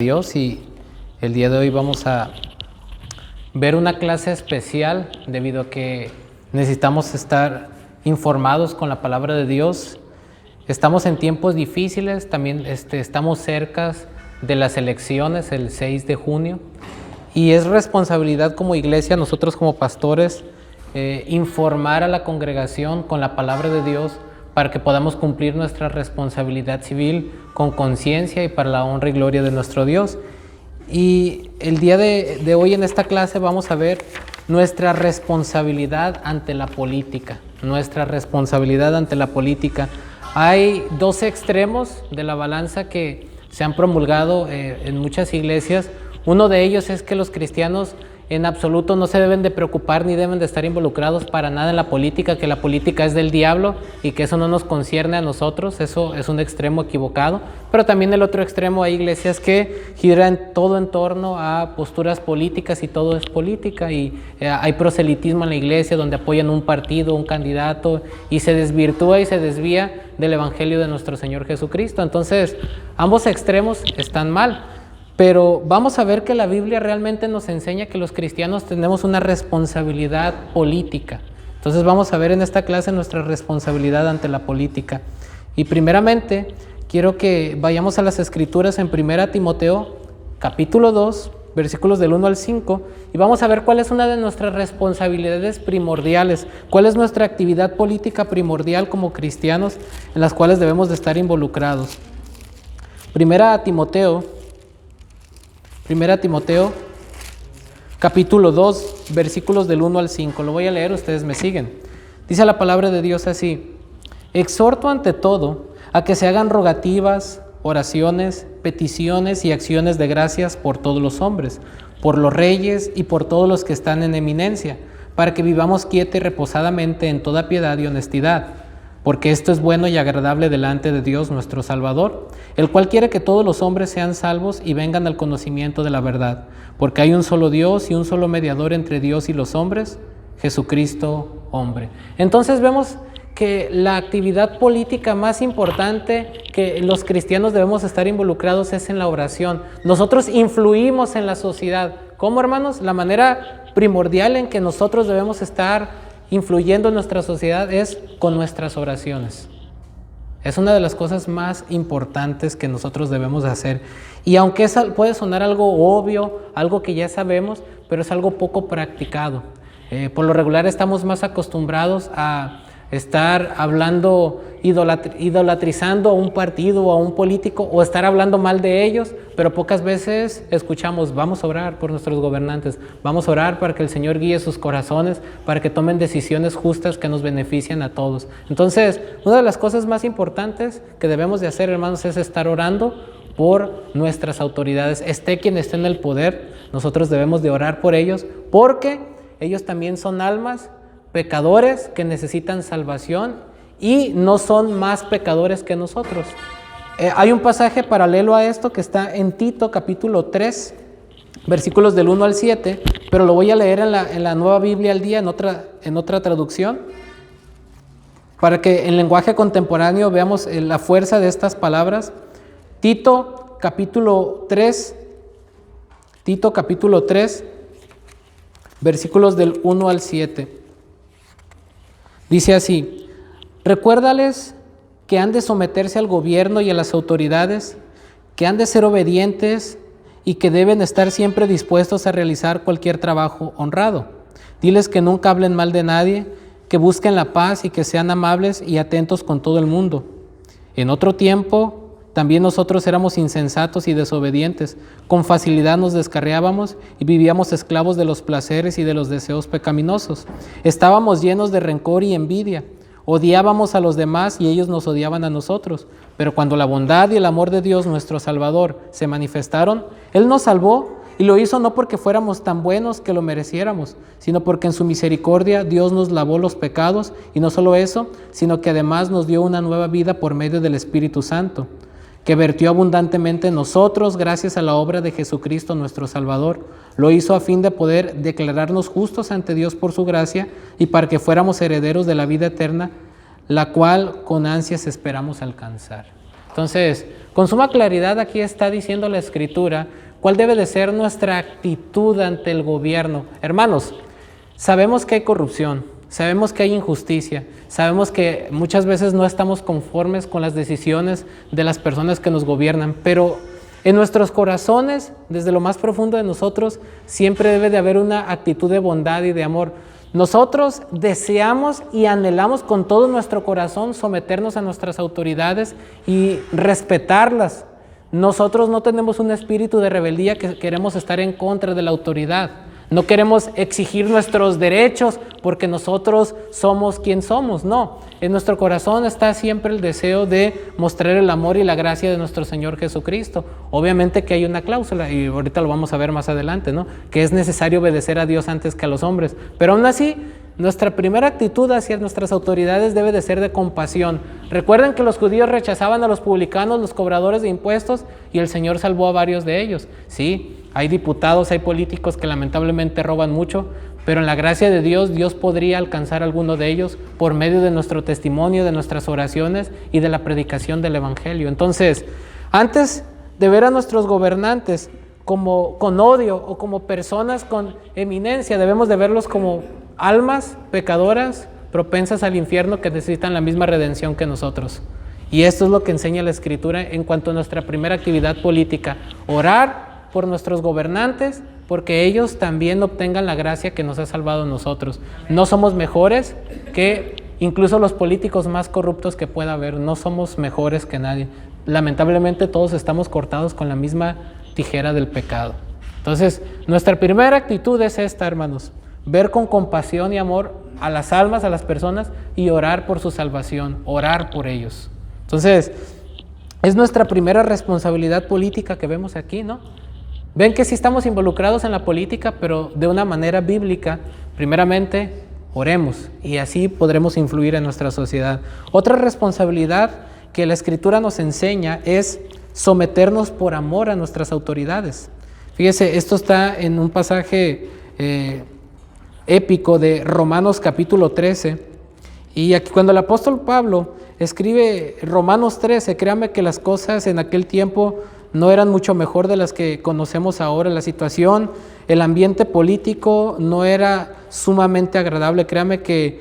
Dios, y el día de hoy vamos a ver una clase especial debido a que necesitamos estar informados con la palabra de Dios. Estamos en tiempos difíciles, también estamos cerca de las elecciones el 6 de junio y es responsabilidad como iglesia, nosotros como pastores, informar a la congregación con la palabra de Dios para que podamos cumplir nuestra responsabilidad civil con conciencia y para la honra y gloria de nuestro Dios. Y el día de hoy en esta clase vamos a ver nuestra responsabilidad ante la política. Nuestra responsabilidad ante la política. Hay dos extremos de la balanza que se han promulgado en muchas iglesias. Uno de ellos es que los cristianos en absoluto no se deben de preocupar ni deben de estar involucrados para nada en la política, que la política es del diablo y que eso no nos concierne a nosotros. Eso es un extremo equivocado. Pero también el otro extremo, hay iglesias que giran todo en torno a posturas políticas y todo es política, y hay proselitismo en la iglesia donde apoyan un partido, un candidato, y se desvirtúa y se desvía del evangelio de nuestro Señor Jesucristo. Entonces, ambos extremos están mal. Pero vamos a ver que la Biblia realmente nos enseña que los cristianos tenemos una responsabilidad política. Entonces vamos a ver en esta clase nuestra responsabilidad ante la política. Y primeramente, quiero que vayamos a las Escrituras en 1 Timoteo, capítulo 2, versículos del 1 al 5, y vamos a ver cuál es una de nuestras responsabilidades primordiales, cuál es nuestra actividad política primordial como cristianos en las cuales debemos de estar involucrados. 1 Timoteo, capítulo 2, versículos del 1 al 5. Lo voy a leer, ustedes me siguen. Dice la palabra de Dios así: exhorto ante todo a que se hagan rogativas, oraciones, peticiones y acciones de gracias por todos los hombres, por los reyes y por todos los que están en eminencia, para que vivamos quieta y reposadamente en toda piedad y honestidad. Porque esto es bueno y agradable delante de Dios nuestro Salvador, el cual quiere que todos los hombres sean salvos y vengan al conocimiento de la verdad. Porque hay un solo Dios y un solo mediador entre Dios y los hombres, Jesucristo hombre. Entonces vemos que la actividad política más importante que los cristianos debemos estar involucrados es en la oración. Nosotros influimos en la sociedad. ¿Cómo, hermanos? La manera primordial en que nosotros debemos estar influyendo en nuestra sociedad es con nuestras oraciones. Es una de las cosas más importantes que nosotros debemos hacer. Y aunque eso puede sonar algo obvio, algo que ya sabemos, pero es algo poco practicado. Por lo regular estamos más acostumbrados a estar hablando, idolatrizando a un partido o a un político, o estar hablando mal de ellos, pero pocas veces escuchamos: vamos a orar por nuestros gobernantes, vamos a orar para que el Señor guíe sus corazones, para que tomen decisiones justas que nos beneficien a todos. Entonces, una de las cosas más importantes que debemos de hacer, hermanos, es estar orando por nuestras autoridades. Esté quien esté en el poder, nosotros debemos de orar por ellos, porque ellos también son almas pecadores que necesitan salvación y no son más pecadores que nosotros. Hay un pasaje paralelo a esto que está en Tito capítulo 3, versículos del 1 al 7, pero lo voy a leer en la Nueva Biblia al Día, en otra traducción, para que en lenguaje contemporáneo veamos la fuerza de estas palabras. Tito capítulo 3, versículos del 1 al 7. Dice así: recuérdales que han de someterse al gobierno y a las autoridades, que han de ser obedientes y que deben estar siempre dispuestos a realizar cualquier trabajo honrado. Diles que nunca hablen mal de nadie, que busquen la paz y que sean amables y atentos con todo el mundo. En otro tiempo también nosotros éramos insensatos y desobedientes, con facilidad nos descarriábamos y vivíamos esclavos de los placeres y de los deseos pecaminosos. Estábamos llenos de rencor y envidia, odiábamos a los demás y ellos nos odiaban a nosotros. Pero cuando la bondad y el amor de Dios nuestro Salvador se manifestaron, Él nos salvó y lo hizo no porque fuéramos tan buenos que lo mereciéramos, sino porque en su misericordia Dios nos lavó los pecados, y no solo eso, sino que además nos dio una nueva vida por medio del Espíritu Santo, que vertió abundantemente en nosotros gracias a la obra de Jesucristo nuestro Salvador. Lo hizo a fin de poder declararnos justos ante Dios por su gracia y para que fuéramos herederos de la vida eterna, la cual con ansias esperamos alcanzar. Entonces, Con suma claridad aquí está diciendo la Escritura cuál debe de ser nuestra actitud ante el gobierno. Hermanos, sabemos que hay corrupción, sabemos que hay injusticia, sabemos que muchas veces no estamos conformes con las decisiones de las personas que nos gobiernan, pero en nuestros corazones, desde lo más profundo de nosotros, siempre debe de haber una actitud de bondad y de amor. Nosotros deseamos y anhelamos con todo nuestro corazón someternos a nuestras autoridades y respetarlas. Nosotros no tenemos un espíritu de rebeldía que queremos estar en contra de la autoridad. No queremos exigir nuestros derechos porque nosotros somos quien somos, no. En nuestro corazón está siempre el deseo de mostrar el amor y la gracia de nuestro Señor Jesucristo. Obviamente que hay una cláusula, y ahorita lo vamos a ver más adelante, ¿no? Que es necesario obedecer a Dios antes que a los hombres. Pero aún así, nuestra primera actitud hacia nuestras autoridades debe de ser de compasión. Recuerden que los judíos rechazaban a los publicanos, los cobradores de impuestos, y el Señor salvó a varios de ellos. Sí, hay diputados, hay políticos que lamentablemente roban mucho, pero en la gracia de Dios, Dios podría alcanzar a alguno de ellos por medio de nuestro testimonio, de nuestras oraciones y de la predicación del Evangelio. Entonces, antes de ver a nuestros gobernantes como con odio o como personas con eminencia, debemos de verlos como almas pecadoras, propensas al infierno, que necesitan la misma redención que nosotros. Y esto es lo que enseña la Escritura en cuanto a nuestra primera actividad política: orar por nuestros gobernantes, porque ellos también obtengan la gracia que nos ha salvado a nosotros. No somos mejores que incluso los políticos más corruptos que pueda haber, no somos mejores que nadie. Lamentablemente todos estamos cortados con la misma tijera del pecado. Entonces, nuestra primera actitud es esta, hermanos: ver con compasión y amor a las almas, a las personas, y orar por su salvación, orar por ellos. Entonces, es nuestra primera responsabilidad política que vemos aquí, ¿no? Ven que sí estamos involucrados en la política, pero de una manera bíblica. Primeramente, oremos, y así podremos influir en nuestra sociedad. Otra responsabilidad que la Escritura nos enseña es someternos por amor a nuestras autoridades. Fíjese, esto está en un pasaje épico de Romanos capítulo 13, y aquí cuando el apóstol Pablo escribe Romanos 13, créanme que las cosas en aquel tiempo no eran mucho mejor de las que conocemos ahora. La situación, el ambiente político no era sumamente agradable. Créanme que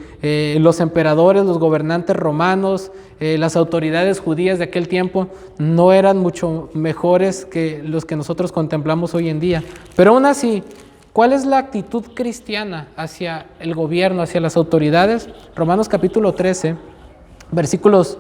los emperadores, los gobernantes romanos, las autoridades judías de aquel tiempo no eran mucho mejores que los que nosotros contemplamos hoy en día. Pero aún así, ¿cuál es la actitud cristiana hacia el gobierno, hacia las autoridades? Romanos capítulo 13, versículos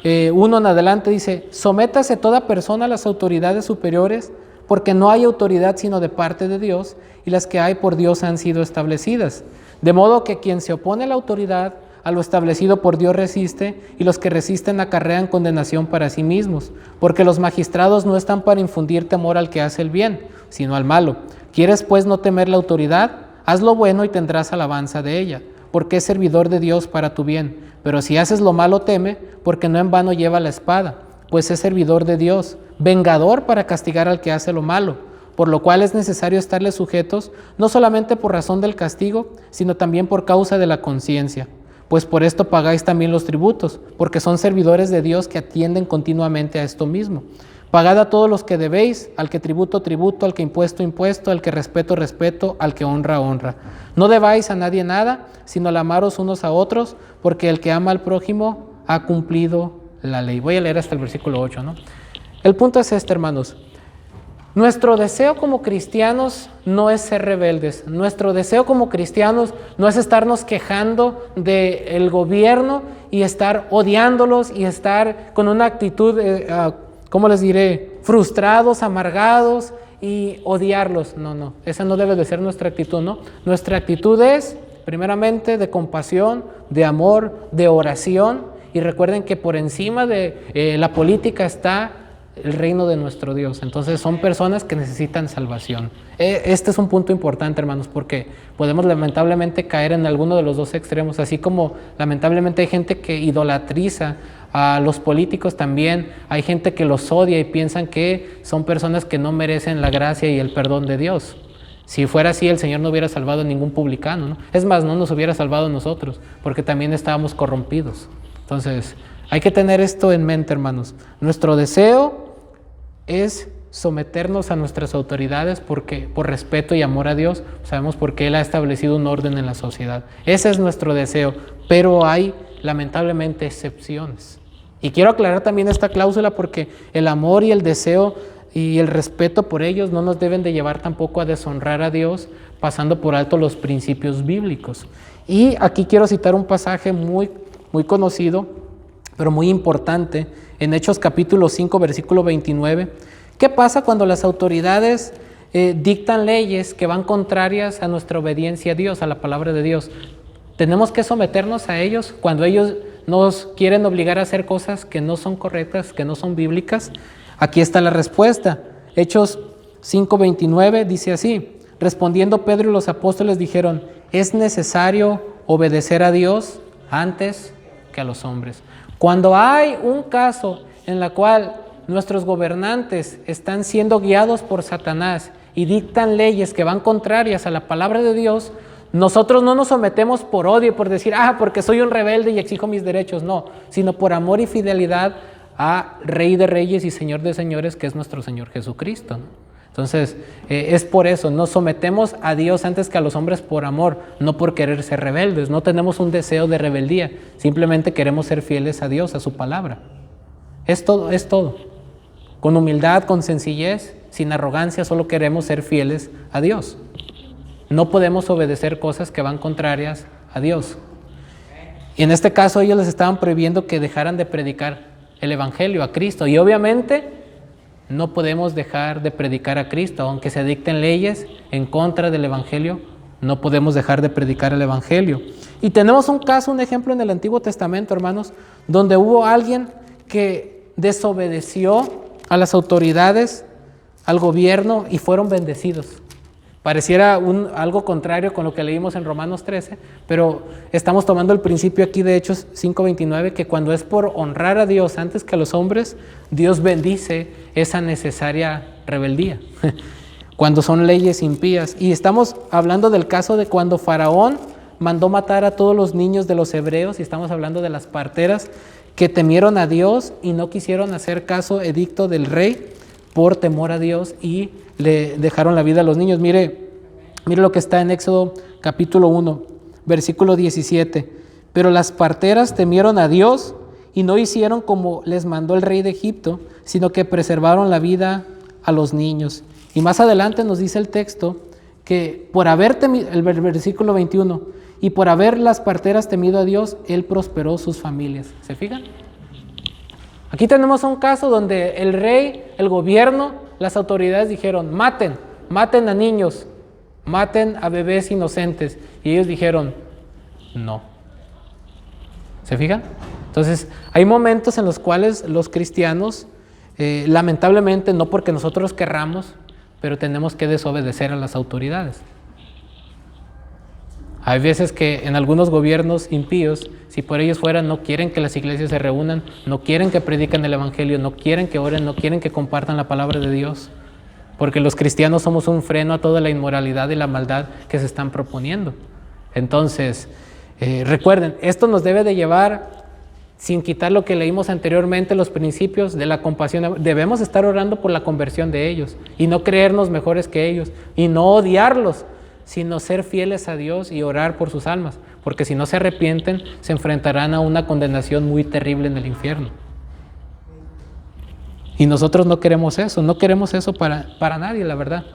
1 en adelante dice: sométase toda persona a las autoridades superiores, porque no hay autoridad sino de parte de Dios, y las que hay por Dios han sido establecidas. De modo que quien se opone a la autoridad, a lo establecido por Dios resiste, y los que resisten acarrean condenación para sí mismos, porque los magistrados no están para infundir temor al que hace el bien, sino al malo. ¿Quieres pues no temer la autoridad? Haz lo bueno y tendrás alabanza de ella, porque es servidor de Dios para tu bien. Pero si haces lo malo, teme, porque no en vano lleva la espada, pues es servidor de Dios, vengador para castigar al que hace lo malo, por lo cual es necesario estarle sujetos, no solamente por razón del castigo, sino también por causa de la conciencia. Pues por esto pagáis también los tributos, porque son servidores de Dios que atienden continuamente a esto mismo. Pagad a todos los que debéis, al que tributo, tributo, al que impuesto, impuesto, al que respeto, respeto, al que honra, honra. No debáis a nadie nada, sino al amaros unos a otros, porque el que ama al prójimo ha cumplido la ley. Voy a leer hasta el versículo 8, ¿no? El punto es este, hermanos. Nuestro deseo como cristianos no es ser rebeldes. Nuestro deseo como cristianos no es estarnos quejando del gobierno y estar odiándolos y estar con una actitud, ¿cómo les diré?, frustrados, amargados y odiarlos. No, esa no debe de ser nuestra actitud, ¿no? Nuestra actitud es, primeramente, de compasión, de amor, de oración. Y recuerden que por encima de la política está el reino de nuestro Dios. Entonces son personas que necesitan salvación. Este es un punto importante, hermanos, porque podemos lamentablemente caer en alguno de los dos extremos, así como lamentablemente hay gente que idolatriza a los políticos, también hay gente que los odia y piensan que son personas que no merecen la gracia y el perdón de Dios. Si fuera así, el Señor no hubiera salvado a ningún publicano, ¿no? Es más, no nos hubiera salvado a nosotros, porque también estábamos corrompidos. Entonces, hay que tener esto en mente, hermanos. Nuestro deseo es someternos a nuestras autoridades porque por respeto y amor a Dios, sabemos porque Él ha establecido un orden en la sociedad. Ese es nuestro deseo, pero hay lamentablemente excepciones. Y quiero aclarar también esta cláusula porque el amor y el deseo y el respeto por ellos no nos deben de llevar tampoco a deshonrar a Dios pasando por alto los principios bíblicos. Y aquí quiero citar un pasaje muy conocido, pero muy importante, en Hechos capítulo 5, versículo 29. ¿Qué pasa cuando las autoridades dictan leyes que van contrarias a nuestra obediencia a Dios, a la palabra de Dios? ¿Tenemos que someternos a ellos cuando ellos nos quieren obligar a hacer cosas que no son correctas, que no son bíblicas? Aquí está la respuesta. Hechos 5:29 dice así: respondiendo Pedro y los apóstoles dijeron: es necesario obedecer a Dios antes que a los hombres. Cuando hay un caso en el cual nuestros gobernantes están siendo guiados por Satanás y dictan leyes que van contrarias a la palabra de Dios, nosotros no nos sometemos por odio, por decir, porque soy un rebelde y exijo mis derechos, no, sino por amor y fidelidad a Rey de Reyes y Señor de Señores, que es nuestro Señor Jesucristo, ¿no? Entonces, es por eso, nos sometemos a Dios antes que a los hombres por amor, no por querer ser rebeldes, no tenemos un deseo de rebeldía, simplemente queremos ser fieles a Dios, a su palabra. Es todo. Con humildad, con sencillez, sin arrogancia, solo queremos ser fieles a Dios. No podemos obedecer cosas que van contrarias a Dios. Y en este caso ellos les estaban prohibiendo que dejaran de predicar el Evangelio, a Cristo. Y obviamente no podemos dejar de predicar a Cristo, aunque se dicten leyes en contra del Evangelio, no podemos dejar de predicar el Evangelio. Y tenemos un caso, un ejemplo en el Antiguo Testamento, hermanos, donde hubo alguien que desobedeció a las autoridades, al gobierno, y fueron bendecidos. Pareciera algo contrario con lo que leímos en Romanos 13, pero estamos tomando el principio aquí de Hechos 5:29, que cuando es por honrar a Dios antes que a los hombres, Dios bendice esa necesaria rebeldía, cuando son leyes impías. Y estamos hablando del caso de cuando Faraón mandó matar a todos los niños de los hebreos, y estamos hablando de las parteras que temieron a Dios y no quisieron hacer caso edicto del rey por temor a Dios y le dejaron la vida a los niños. Mire lo que está en Éxodo capítulo 1, versículo 17. Pero las parteras temieron a Dios y no hicieron como les mandó el rey de Egipto, sino que preservaron la vida a los niños. Y más adelante nos dice el texto que por haber temido, el versículo 21, y por haber las parteras temido a Dios, Él prosperó sus familias. ¿Se fijan? Aquí tenemos un caso donde el rey, el gobierno, las autoridades dijeron: maten a niños, maten a bebés inocentes. Y ellos dijeron: no. ¿Se fijan? Entonces, hay momentos en los cuales los cristianos, lamentablemente, no porque nosotros querramos, pero tenemos que desobedecer a las autoridades. Hay veces que en algunos gobiernos impíos, si por ellos fuera, no quieren que las iglesias se reúnan, no quieren que prediquen el Evangelio, no quieren que oren, no quieren que compartan la palabra de Dios, porque los cristianos somos un freno a toda la inmoralidad y la maldad que se están proponiendo. Entonces, recuerden, esto nos debe de llevar, sin quitar lo que leímos anteriormente, los principios de la compasión. Debemos estar orando por la conversión de ellos y no creernos mejores que ellos y no odiarlos, sino ser fieles a Dios y orar por sus almas, porque si no se arrepienten, se enfrentarán a una condenación muy terrible en el infierno. Y nosotros no queremos eso para nadie, la verdad.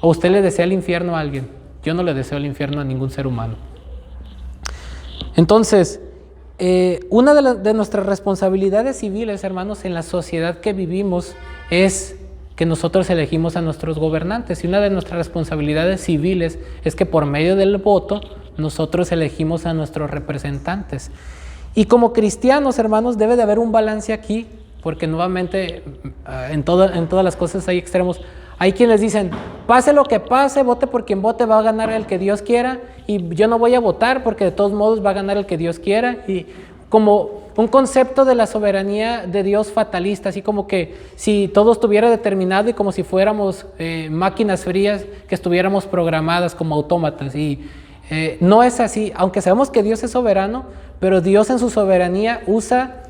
¿O usted le desea el infierno a alguien? Yo no le deseo el infierno a ningún ser humano. Entonces, una de nuestras responsabilidades civiles, hermanos, en la sociedad que vivimos es que nosotros elegimos a nuestros gobernantes, y una de nuestras responsabilidades civiles es que por medio del voto nosotros elegimos a nuestros representantes. Y como cristianos, hermanos, debe de haber un balance aquí, porque nuevamente en todas las cosas hay extremos. Hay quienes dicen: pase lo que pase, vote por quien vote, va a ganar el que Dios quiera, y yo no voy a votar porque de todos modos va a ganar el que Dios quiera. Y como un concepto de la soberanía de Dios fatalista, así como que si todo estuviera determinado y como si fuéramos máquinas frías que estuviéramos programadas como autómatas. Y no es así, aunque sabemos que Dios es soberano, pero Dios en su soberanía usa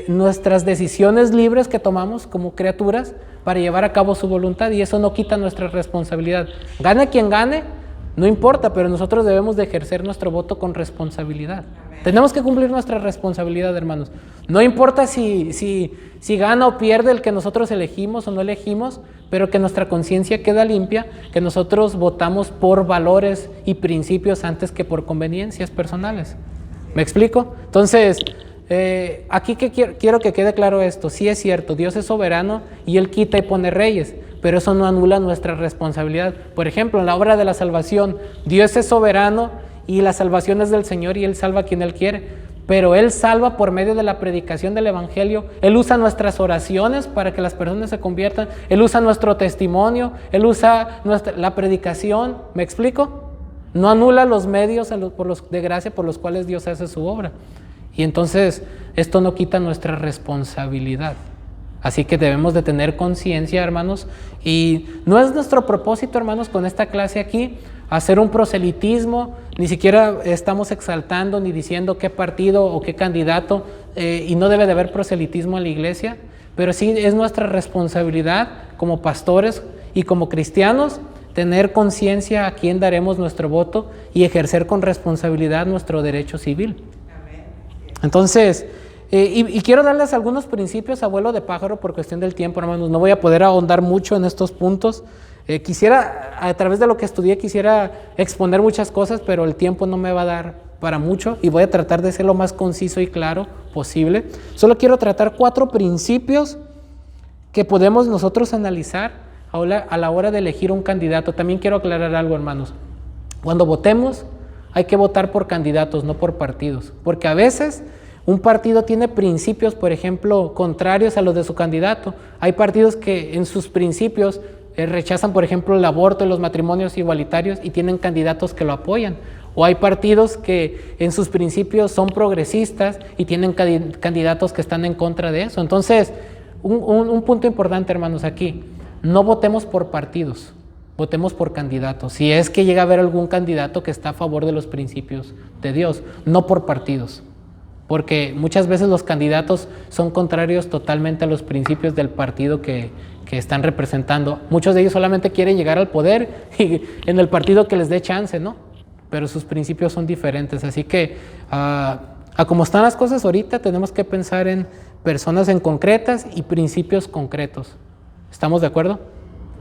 nuestras decisiones libres que tomamos como criaturas para llevar a cabo su voluntad, y eso no quita nuestra responsabilidad. Gane quien gane, no importa, pero nosotros debemos de ejercer nuestro voto con responsabilidad. Tenemos que cumplir nuestra responsabilidad, hermanos. No importa si gana o pierde el que nosotros elegimos o no elegimos, pero que nuestra conciencia queda limpia, que nosotros votamos por valores y principios antes que por conveniencias personales. ¿Me explico? Entonces, aquí quiero que quede claro esto. Sí es cierto, Dios es soberano y Él quita y pone reyes, pero eso no anula nuestra responsabilidad. Por ejemplo, en la obra de la salvación, Dios es soberano y la salvación es del Señor y Él salva a quien Él quiere, pero Él salva por medio de la predicación del Evangelio. Él usa nuestras oraciones para que las personas se conviertan, Él usa nuestro testimonio, Él usa la predicación. ¿Me explico? No anula los medios de gracia por los cuales Dios hace su obra. Y entonces esto no quita nuestra responsabilidad. Así que debemos de tener conciencia, hermanos, y no es nuestro propósito, hermanos, con esta clase aquí, hacer un proselitismo. Ni siquiera estamos exaltando ni diciendo qué partido o qué candidato, y no debe de haber proselitismo en la iglesia, pero sí es nuestra responsabilidad como pastores y como cristianos tener conciencia a quién daremos nuestro voto y ejercer con responsabilidad nuestro derecho civil. Entonces, y quiero darles algunos principios a vuelo de pájaro por cuestión del tiempo, hermanos. No voy a poder ahondar mucho en estos puntos. Quisiera, a través de lo que estudié, quisiera exponer muchas cosas, pero el tiempo no me va a dar para mucho y voy a tratar de ser lo más conciso y claro posible. Solo quiero tratar 4 principios que podemos nosotros analizar a la hora de elegir un candidato. También quiero aclarar algo, hermanos. Cuando votemos, hay que votar por candidatos, no por partidos, porque a veces un partido tiene principios, por ejemplo, contrarios a los de su candidato. Hay partidos que en sus principios rechazan, por ejemplo, el aborto y los matrimonios igualitarios y tienen candidatos que lo apoyan. O hay partidos que en sus principios son progresistas y tienen candidatos que están en contra de eso. Entonces, un punto importante, hermanos, aquí, no votemos por partidos, votemos por candidatos. Si es que llega a haber algún candidato que está a favor de los principios de Dios, no por partidos. Porque muchas veces los candidatos son contrarios totalmente a los principios del partido que están representando. Muchos de ellos solamente quieren llegar al poder y en el partido que les dé chance, ¿no? Pero sus principios son diferentes. Así que, a como están las cosas ahorita, tenemos que pensar en personas en concretas y principios concretos. ¿Estamos de acuerdo?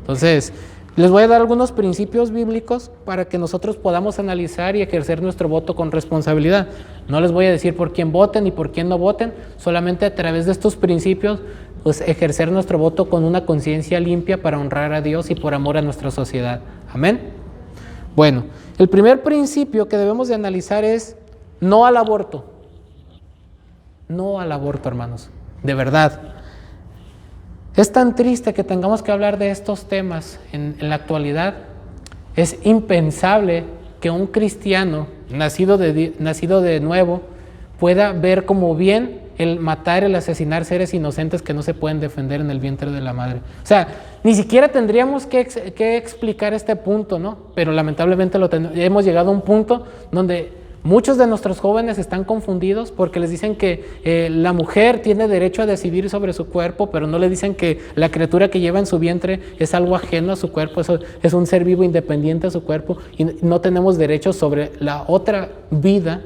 Entonces, les voy a dar algunos principios bíblicos para que nosotros podamos analizar y ejercer nuestro voto con responsabilidad. No les voy a decir por quién voten y por quién no voten, solamente a través de estos principios, pues ejercer nuestro voto con una conciencia limpia para honrar a Dios y por amor a nuestra sociedad. Amén. Bueno, el primer principio que debemos de analizar es no al aborto. No al aborto, hermanos, de verdad. Es tan triste que tengamos que hablar de estos temas en la actualidad. Es impensable que un cristiano nacido de nuevo pueda ver como bien el matar, el asesinar seres inocentes que no se pueden defender en el vientre de la madre. O sea, ni siquiera tendríamos que explicar este punto, ¿no? Pero lamentablemente hemos llegado a un punto donde muchos de nuestros jóvenes están confundidos porque les dicen que la mujer tiene derecho a decidir sobre su cuerpo, pero no le dicen que la criatura que lleva en su vientre es algo ajeno a su cuerpo, eso es un ser vivo independiente a su cuerpo y no tenemos derechos sobre la otra vida.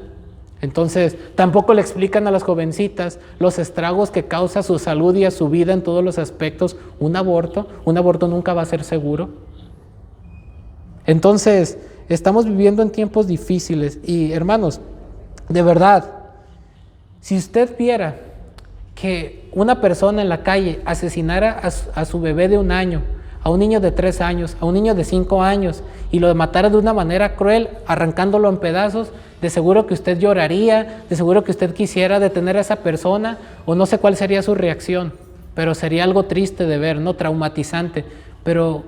Entonces, tampoco le explican a las jovencitas los estragos que causa a su salud y a su vida en todos los aspectos un aborto. Un aborto nunca va a ser seguro. Entonces, estamos viviendo en tiempos difíciles y, hermanos, de verdad, si usted viera que una persona en la calle asesinara a su bebé de 1 año, a un niño de 3 años, a un niño de 5 años y lo matara de una manera cruel, arrancándolo en pedazos, de seguro que usted lloraría, de seguro que usted quisiera detener a esa persona o no sé cuál sería su reacción, pero sería algo triste de ver, ¿no? Traumatizante. Pero,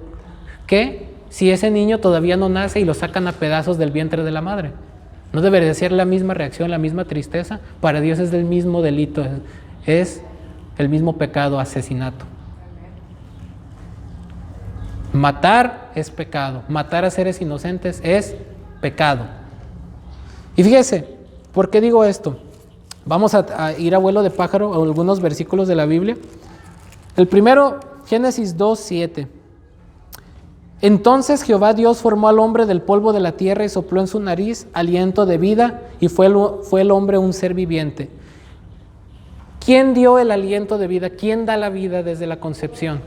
¿qué? Si ese niño todavía no nace y lo sacan a pedazos del vientre de la madre, ¿no debería ser la misma reacción, la misma tristeza? Para Dios es el mismo delito, es el mismo pecado, asesinato. Matar es pecado, matar a seres inocentes es pecado. Y fíjese, ¿por qué digo esto? Vamos a ir a vuelo de pájaro a algunos versículos de la Biblia. El primero Génesis 2:7. Entonces Jehová Dios formó al hombre del polvo de la tierra y sopló en su nariz aliento de vida, y fue el hombre un ser viviente. ¿Quién dio el aliento de vida? ¿Quién da la vida desde la concepción?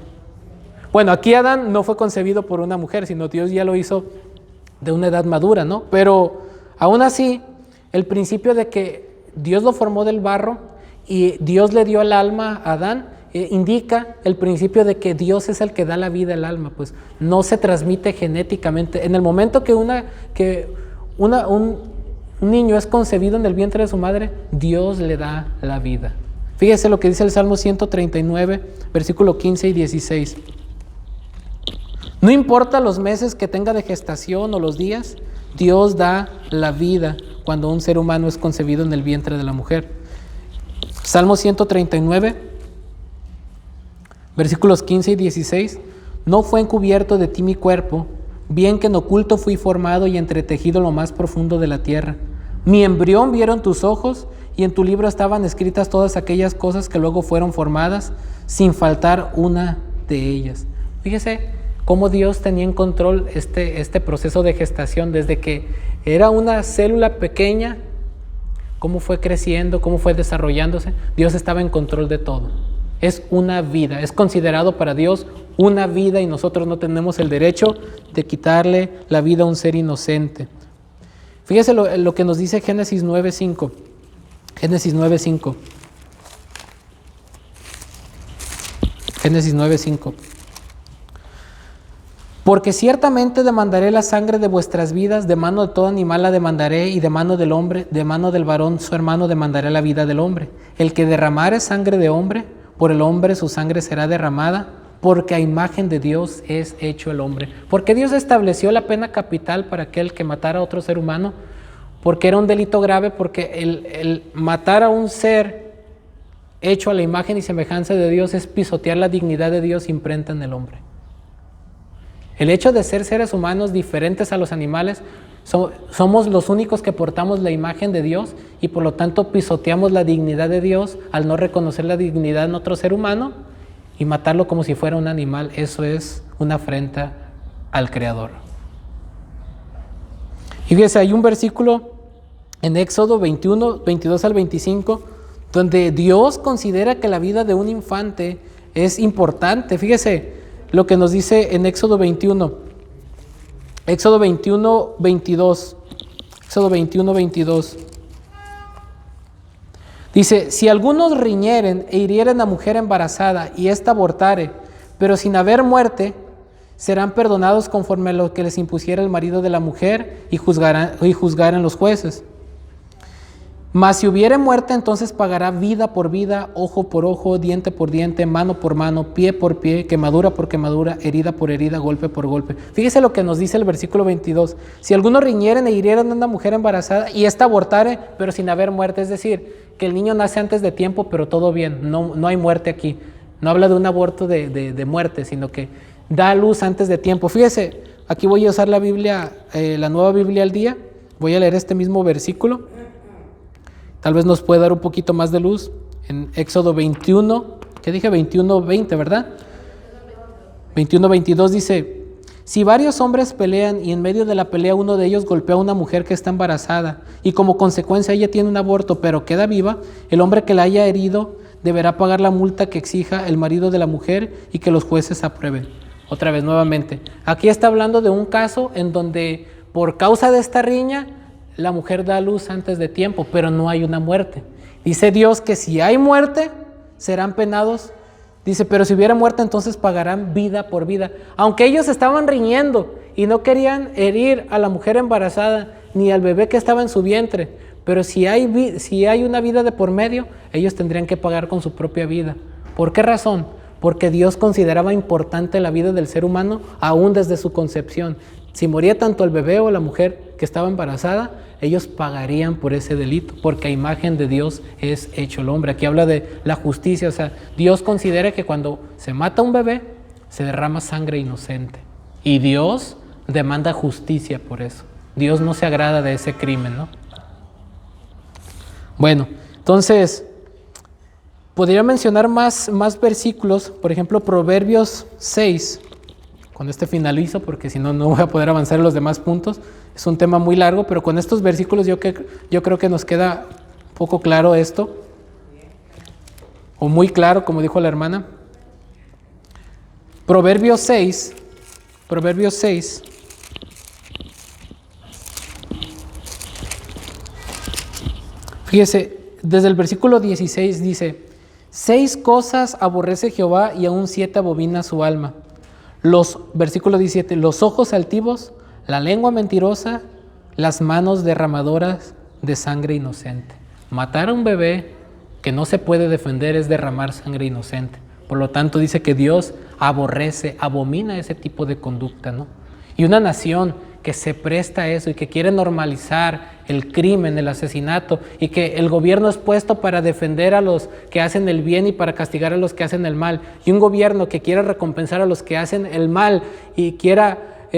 Bueno, aquí Adán no fue concebido por una mujer, sino Dios ya lo hizo de una edad madura, ¿no? Pero aún así, el principio de que Dios lo formó del barro y Dios le dio el alma a Adán, indica el principio de que Dios es el que da la vida al alma, pues no se transmite genéticamente. En el momento que un niño es concebido en el vientre de su madre, Dios le da la vida. Fíjese lo que dice el Salmo 139, versículo 15 y 16. No importa los meses que tenga de gestación o los días, Dios da la vida cuando un ser humano es concebido en el vientre de la mujer. Salmo 139, versículos 15 y 16. No fue encubierto de ti mi cuerpo, bien que en oculto fui formado y entretejido en lo más profundo de la tierra. Mi embrión vieron tus ojos, y en tu libro estaban escritas todas aquellas cosas que luego fueron formadas, sin faltar una de ellas. Fíjese cómo Dios tenía en control este proceso de gestación, desde que era una célula pequeña, cómo fue creciendo, cómo fue desarrollándose. Dios estaba en control de todo. Es una vida, es considerado para Dios una vida, y nosotros no tenemos el derecho de quitarle la vida a un ser inocente. Fíjese lo que nos dice Génesis 9:5. Génesis 9:5. Génesis 9:5. Porque ciertamente demandaré la sangre de vuestras vidas, de mano de todo animal la demandaré, y de mano del hombre, de mano del varón su hermano demandaré la vida del hombre. El que derramare sangre de hombre, por el hombre su sangre será derramada, porque a imagen de Dios es hecho el hombre. Porque Dios estableció la pena capital para aquel que matara a otro ser humano, porque era un delito grave, porque el matar a un ser hecho a la imagen y semejanza de Dios es pisotear la dignidad de Dios imprenta en el hombre. El hecho de ser seres humanos diferentes a los animales, somos los únicos que portamos la imagen de Dios, y por lo tanto pisoteamos la dignidad de Dios al no reconocer la dignidad en otro ser humano y matarlo como si fuera un animal. Eso es una afrenta al Creador. Y fíjese, hay un versículo en Éxodo 21, 22 al 25, donde Dios considera que la vida de un infante es importante. Fíjese lo que nos dice en Éxodo 21. Éxodo 21, 22. Éxodo 21, 22. Dice: si algunos riñeren e hirieren a mujer embarazada y ésta abortare, pero sin haber muerte, serán perdonados conforme a lo que les impusiera el marido de la mujer, y juzgarán los jueces. Mas si hubiere muerte, entonces pagará vida por vida, ojo por ojo, diente por diente, mano por mano, pie por pie, quemadura por quemadura, herida por herida, golpe por golpe. Fíjese lo que nos dice el versículo 22. Si algunos riñeren e hirieren a una mujer embarazada y ésta abortare, pero sin haber muerte, es decir, que el niño nace antes de tiempo, pero todo bien, no hay muerte aquí. No habla de un aborto de muerte, sino que da a luz antes de tiempo. Fíjese, aquí voy a usar la Biblia, la Nueva Biblia al Día. Voy a leer este mismo versículo. Tal vez nos puede dar un poquito más de luz. En Éxodo 21, ¿qué dije? 21, 20, ¿verdad? 21, 22 dice: si varios hombres pelean y en medio de la pelea uno de ellos golpea a una mujer que está embarazada y como consecuencia ella tiene un aborto pero queda viva, el hombre que la haya herido deberá pagar la multa que exija el marido de la mujer y que los jueces aprueben. Otra vez, nuevamente, aquí está hablando de un caso en donde por causa de esta riña la mujer da a luz antes de tiempo, pero no hay una muerte. Dice Dios que si hay muerte, serán penados. Dice, pero si hubiera muerte, entonces pagarán vida por vida. Aunque ellos estaban riñendo y no querían herir a la mujer embarazada ni al bebé que estaba en su vientre, pero si hay una vida de por medio, ellos tendrían que pagar con su propia vida. ¿Por qué razón? Porque Dios consideraba importante la vida del ser humano aún desde su concepción. Si moría tanto el bebé o la mujer que estaba embarazada, ellos pagarían por ese delito, porque a imagen de Dios es hecho el hombre. Aquí habla de la justicia, o sea, Dios considera que cuando se mata un bebé, se derrama sangre inocente. Y Dios demanda justicia por eso. Dios no se agrada de ese crimen, ¿no? Bueno, entonces, Podría mencionar más versículos, por ejemplo, Proverbios 6. Con este finalizo, porque si no, no voy a poder avanzar en los demás puntos. Es un tema muy largo, pero con estos versículos yo creo que nos queda un poco claro esto. O muy claro, como dijo la hermana. Proverbios 6. Fíjese, desde el versículo 16 dice: 6 cosas aborrece Jehová y aún 7 abomina su alma. Versículo 17, los ojos altivos, la lengua mentirosa, las manos derramadoras de sangre inocente. Matar a un bebé que no se puede defender es derramar sangre inocente. Por lo tanto, dice que Dios aborrece, abomina ese tipo de conducta, ¿no? Y una nación que se presta a eso y que quiere normalizar el crimen, el asesinato, y que el gobierno es puesto para defender a los que hacen el bien y para castigar a los que hacen el mal, y un gobierno que quiera recompensar a los que hacen el mal y quiera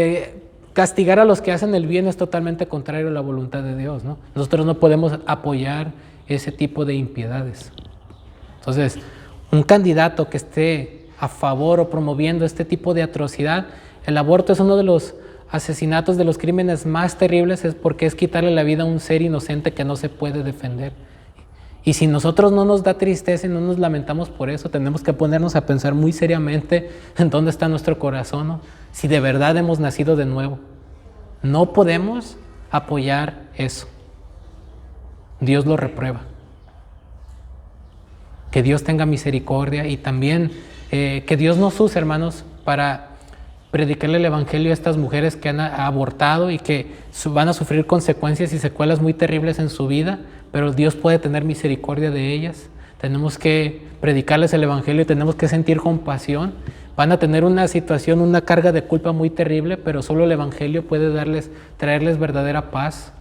castigar a los que hacen el bien, es totalmente contrario a la voluntad de Dios, ¿no? Nosotros no podemos apoyar ese tipo de impiedades. Entonces, un candidato que esté a favor o promoviendo este tipo de atrocidad, el aborto es uno de los asesinatos, de los crímenes más terribles, es porque es quitarle la vida a un ser inocente que no se puede defender. Y si nosotros no nos da tristeza y no nos lamentamos por eso, tenemos que ponernos a pensar muy seriamente en dónde está nuestro corazón, ¿no? Si de verdad hemos nacido de nuevo. No podemos apoyar eso. Dios lo reprueba. Que Dios tenga misericordia y también que Dios nos use, hermanos, para predicarle el evangelio a estas mujeres que han abortado y que van a sufrir consecuencias y secuelas muy terribles en su vida, pero Dios puede tener misericordia de ellas. Tenemos que predicarles el evangelio y tenemos que sentir compasión. Van a tener una situación, una carga de culpa muy terrible, pero solo el evangelio puede traerles verdadera paz.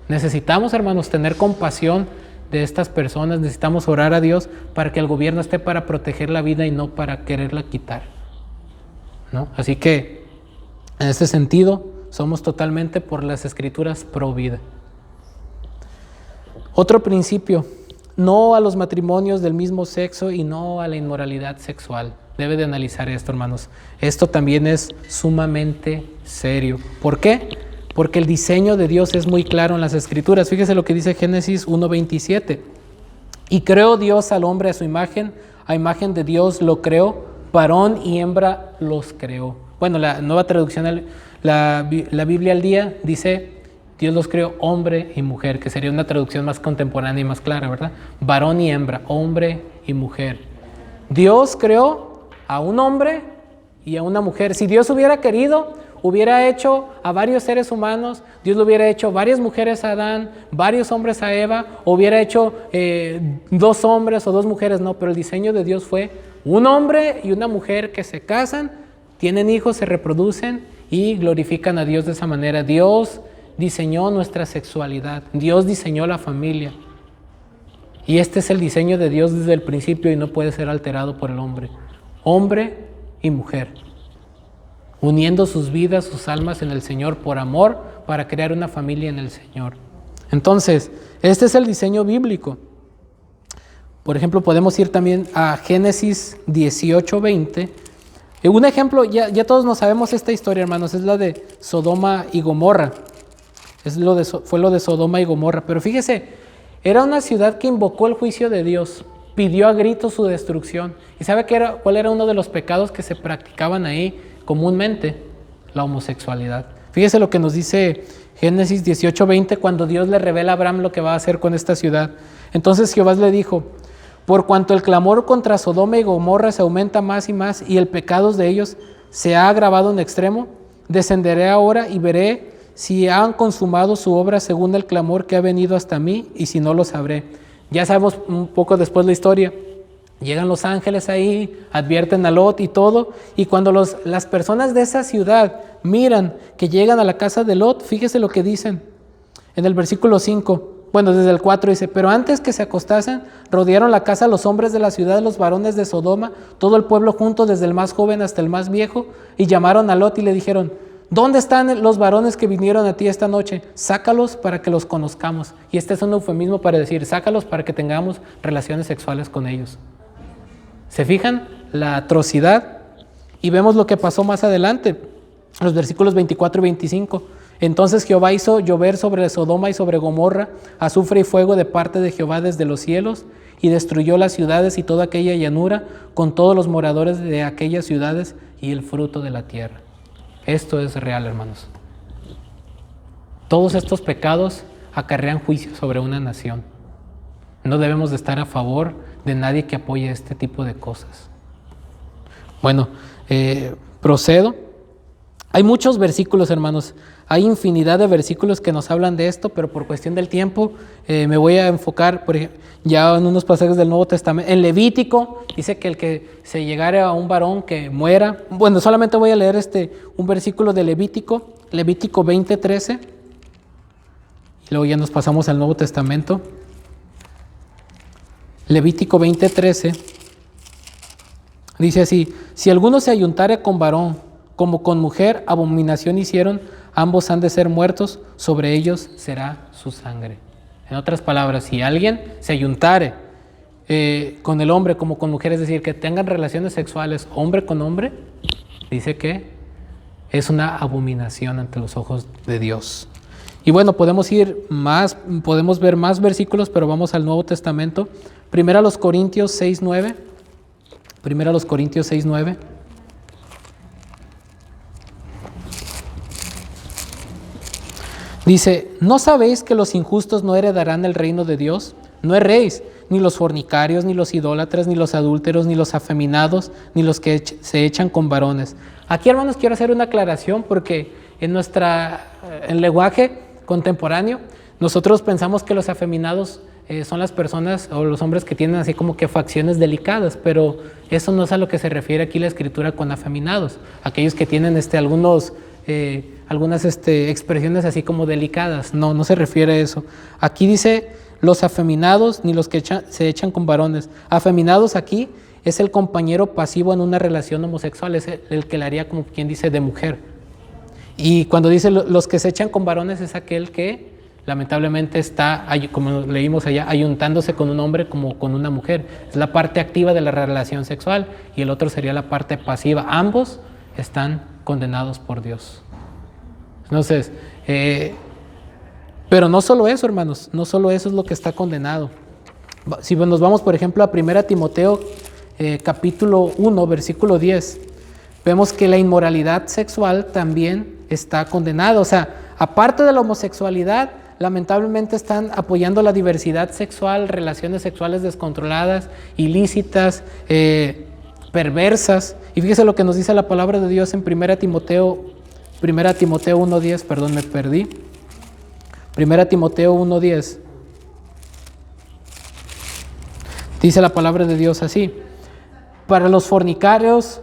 Necesitamos, hermanos, tener compasión de estas personas. Necesitamos orar a Dios para que el gobierno esté para proteger la vida y no para quererla quitar, ¿no? Así que, en este sentido, somos totalmente por las Escrituras pro vida. Otro principio: no a los matrimonios del mismo sexo y no a la inmoralidad sexual. Debe de analizar esto, hermanos. Esto también es sumamente serio. ¿Por qué? Porque el diseño de Dios es muy claro en las Escrituras. Fíjese lo que dice Génesis 1:27. Y creó Dios al hombre a su imagen, a imagen de Dios lo creó, varón y hembra los creó. Bueno, la nueva traducción, la Biblia al día, dice: Dios los creó hombre y mujer, que sería una traducción más contemporánea y más clara, ¿verdad? Varón y hembra, hombre y mujer. Dios creó a un hombre y a una mujer. Si Dios hubiera querido, hubiera hecho a varios seres humanos. Dios le hubiera hecho varias mujeres a Adán, varios hombres a Eva, o hubiera hecho 2 hombres o 2 mujeres. No, pero el diseño de Dios fue un hombre y una mujer que se casan, tienen hijos, se reproducen y glorifican a Dios de esa manera. Dios diseñó nuestra sexualidad, Dios diseñó la familia. Y este es el diseño de Dios desde el principio y no puede ser alterado por el hombre. Hombre y mujer, uniendo sus vidas, sus almas en el Señor por amor, para crear una familia en el Señor. Entonces, este es el diseño bíblico. Por ejemplo, podemos ir también a Génesis 18:20. Un ejemplo, ya todos nos sabemos esta historia, hermanos, es la de Sodoma y Gomorra. Fue lo de Sodoma y Gomorra. Pero fíjese, era una ciudad que invocó el juicio de Dios, pidió a gritos su destrucción. ¿Y sabe cuál era uno de los pecados que se practicaban ahí comúnmente? La homosexualidad. Fíjese lo que nos dice Génesis 18:20, cuando Dios le revela a Abraham lo que va a hacer con esta ciudad. Entonces Jehová le dijo: por cuanto el clamor contra Sodoma y Gomorra se aumenta más y más, y el pecado de ellos se ha agravado en extremo, descenderé ahora y veré si han consumado su obra según el clamor que ha venido hasta mí, y si no, lo sabré. Ya sabemos un poco después la historia. Llegan los ángeles ahí, advierten a Lot y todo, y cuando las personas de esa ciudad miran que llegan a la casa de Lot, fíjese lo que dicen en el versículo 5. Bueno, desde el 4 dice: pero antes que se acostasen, rodearon la casa los hombres de la ciudad, los varones de Sodoma, todo el pueblo junto, desde el más joven hasta el más viejo, y llamaron a Lot y le dijeron: ¿dónde están los varones que vinieron a ti esta noche? Sácalos para que los conozcamos. Y este es un eufemismo para decir: sácalos para que tengamos relaciones sexuales con ellos. ¿Se fijan? La atrocidad. Y vemos lo que pasó más adelante, los versículos 24 y 25. Entonces Jehová hizo llover sobre Sodoma y sobre Gomorra azufre y fuego de parte de Jehová desde los cielos, y destruyó las ciudades y toda aquella llanura, con todos los moradores de aquellas ciudades y el fruto de la tierra. Esto es real, hermanos. Todos estos pecados acarrean juicio sobre una nación. No debemos de estar a favor de nadie que apoye este tipo de cosas. Bueno, procedo. Hay muchos versículos, hermanos. Hay infinidad de versículos que nos hablan de esto, pero por cuestión del tiempo me voy a enfocar, por ejemplo, ya en unos pasajes del Nuevo Testamento. En Levítico dice que el que se llegare a un varón que muera. Bueno, solamente voy a leer un versículo de Levítico 20:13. Y luego ya nos pasamos al Nuevo Testamento. Levítico 20:13 dice así: si alguno se ayuntare con varón como con mujer, abominación hicieron, ambos han de ser muertos, sobre ellos será su sangre. En otras palabras, si alguien se ayuntare con el hombre como con mujer, es decir, que tengan relaciones sexuales hombre con hombre, dice que es una abominación ante los ojos de Dios. Y bueno, podemos ver más versículos, pero vamos al Nuevo Testamento. Primera a los Corintios 6:9. Primera a los Corintios 6:9. Dice: ¿no sabéis que los injustos no heredarán el reino de Dios? No erréis, ni los fornicarios, ni los idólatras, ni los adúlteros, ni los afeminados, ni los que se echan con varones. Aquí, hermanos, quiero hacer una aclaración porque en el lenguaje contemporáneo nosotros pensamos que los afeminados son las personas o los hombres que tienen así como que facciones delicadas, pero eso no es a lo que se refiere aquí la Escritura con afeminados. Aquellos que tienen algunas expresiones así como delicadas. No se refiere a eso. Aquí dice los afeminados, ni los que se echan con varones. Afeminados aquí es el compañero pasivo en una relación homosexual, es el que le haría, como quien dice, de mujer. Y cuando dice los que se echan con varones es aquel que lamentablemente está, como leímos allá, ayuntándose con un hombre como con una mujer. Es la parte activa de la relación sexual y el otro sería la parte pasiva. Ambos están condenados por Dios. Entonces, pero no solo eso, hermanos, no solo eso es lo que está condenado. Si nos vamos, por ejemplo, a 1 Timoteo capítulo 1, versículo 10, vemos que la inmoralidad sexual también está condenada. O sea, aparte de la homosexualidad, lamentablemente están apoyando la diversidad sexual, relaciones sexuales descontroladas, ilícitas, perversas. Y fíjese lo que nos dice la palabra de Dios en 1 Timoteo 1:10, perdón, me perdí. 1 Timoteo 1:10. Dice la palabra de Dios así: para los fornicarios,